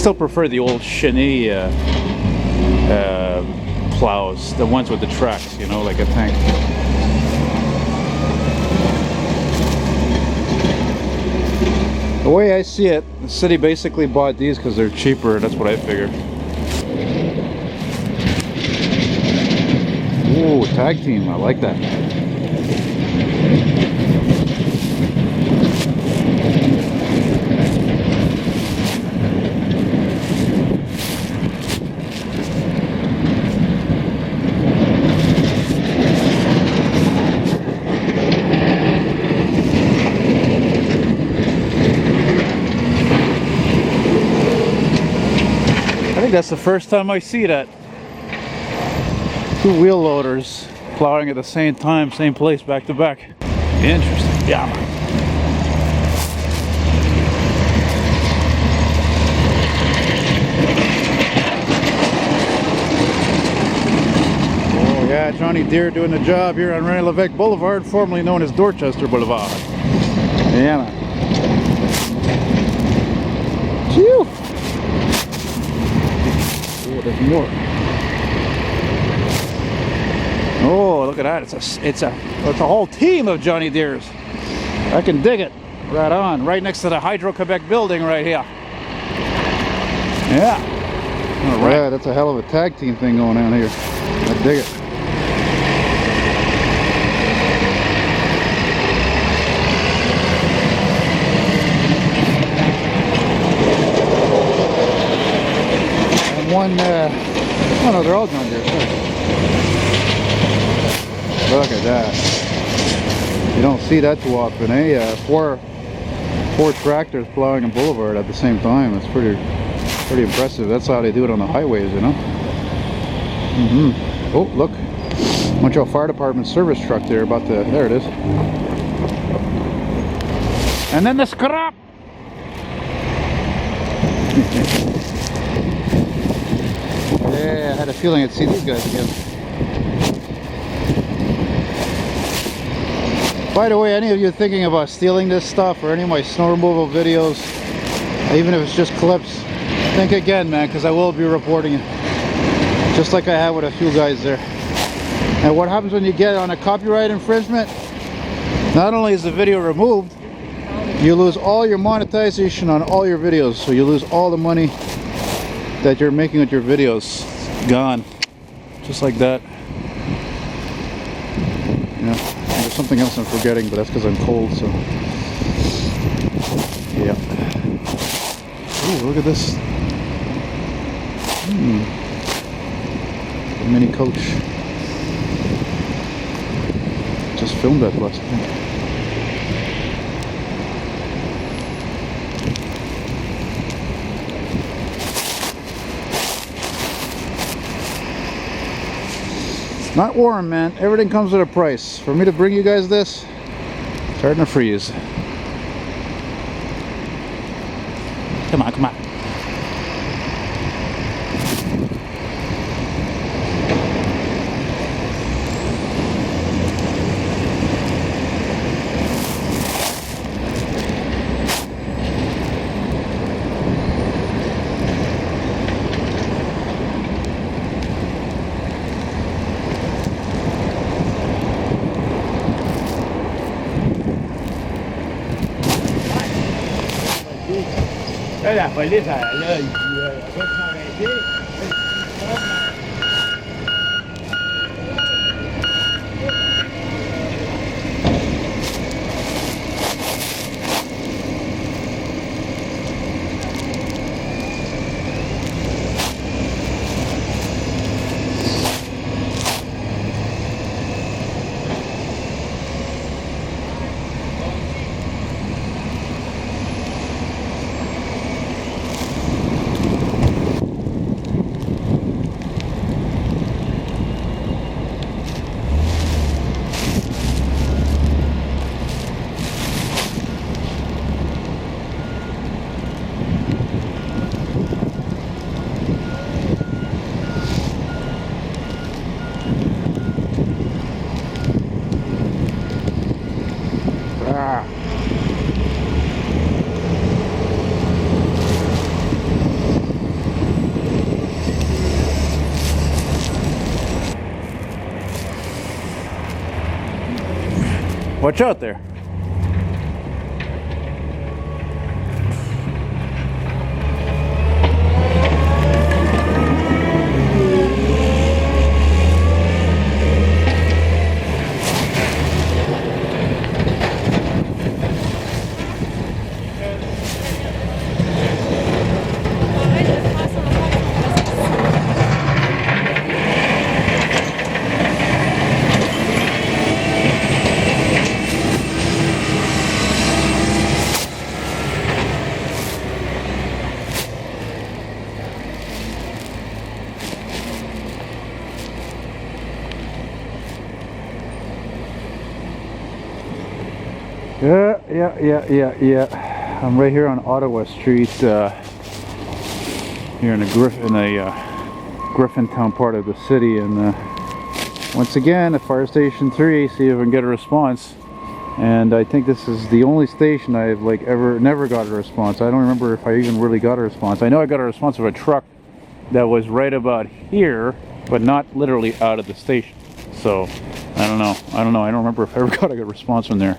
still prefer the old chenille plows, the ones with the tracks, you know, like a tank. The way I see it, the city basically bought these because they're cheaper. That's what I figure. Ooh, tag team. I like that. I think that's the first time I see that. Two wheel loaders plowing at the same time, same place, back to back. Interesting. Yeah. Oh yeah, Johnny Deere doing the job here on René Lévesque Boulevard, formerly known as Dorchester Boulevard. Yeah, man. Phew. Oh, there's more. Oh, look at that! It's a whole team of Johnny Deeres. I can dig it. Right on, right next to the Hydro-Quebec building right here. Yeah. All right. Yeah, that's a hell of a tag team thing going on here. I dig it. And one, oh no, they're all John Deere. Sorry. Look at that. You don't see that too often, eh? Four tractors plowing a boulevard at the same time. It's pretty impressive. That's how they do it on the highways, you know? Oh, look. Montreal Fire Department service truck there. There it is. And then the scrap! Yeah, I had a feeling I'd see these guys again. By the way, any of you thinking about stealing this stuff or any of my snow removal videos, even if it's just clips, think again, man, because I will be reporting it. Just like I have with a few guys there. And what happens when you get on a copyright infringement? Not only is the video removed, you lose all your monetization on all your videos. So you lose all the money that you're making with your videos. Gone. Just like that. Yeah. There's something else I'm forgetting, but that's because I'm cold, so yeah. Ooh, look at this. A mini coach. Just filmed that last night. Not warm, man. Everything comes with a price. For me to bring you guys this, it's starting to freeze. Come on, come on. Đây là phải liên hệ lời với thằng này chứ. Watch out there. Yeah. I'm right here on Ottawa Street, here in the Griffintown part of the city, and once again at Fire Station 3, see if I can get a response. And I think this is the only station I've like never got a response. I don't remember if I even really got a response. I know I got a response of a truck that was right about here, but not literally out of the station. So I don't know. I don't remember if I ever got a good response from there.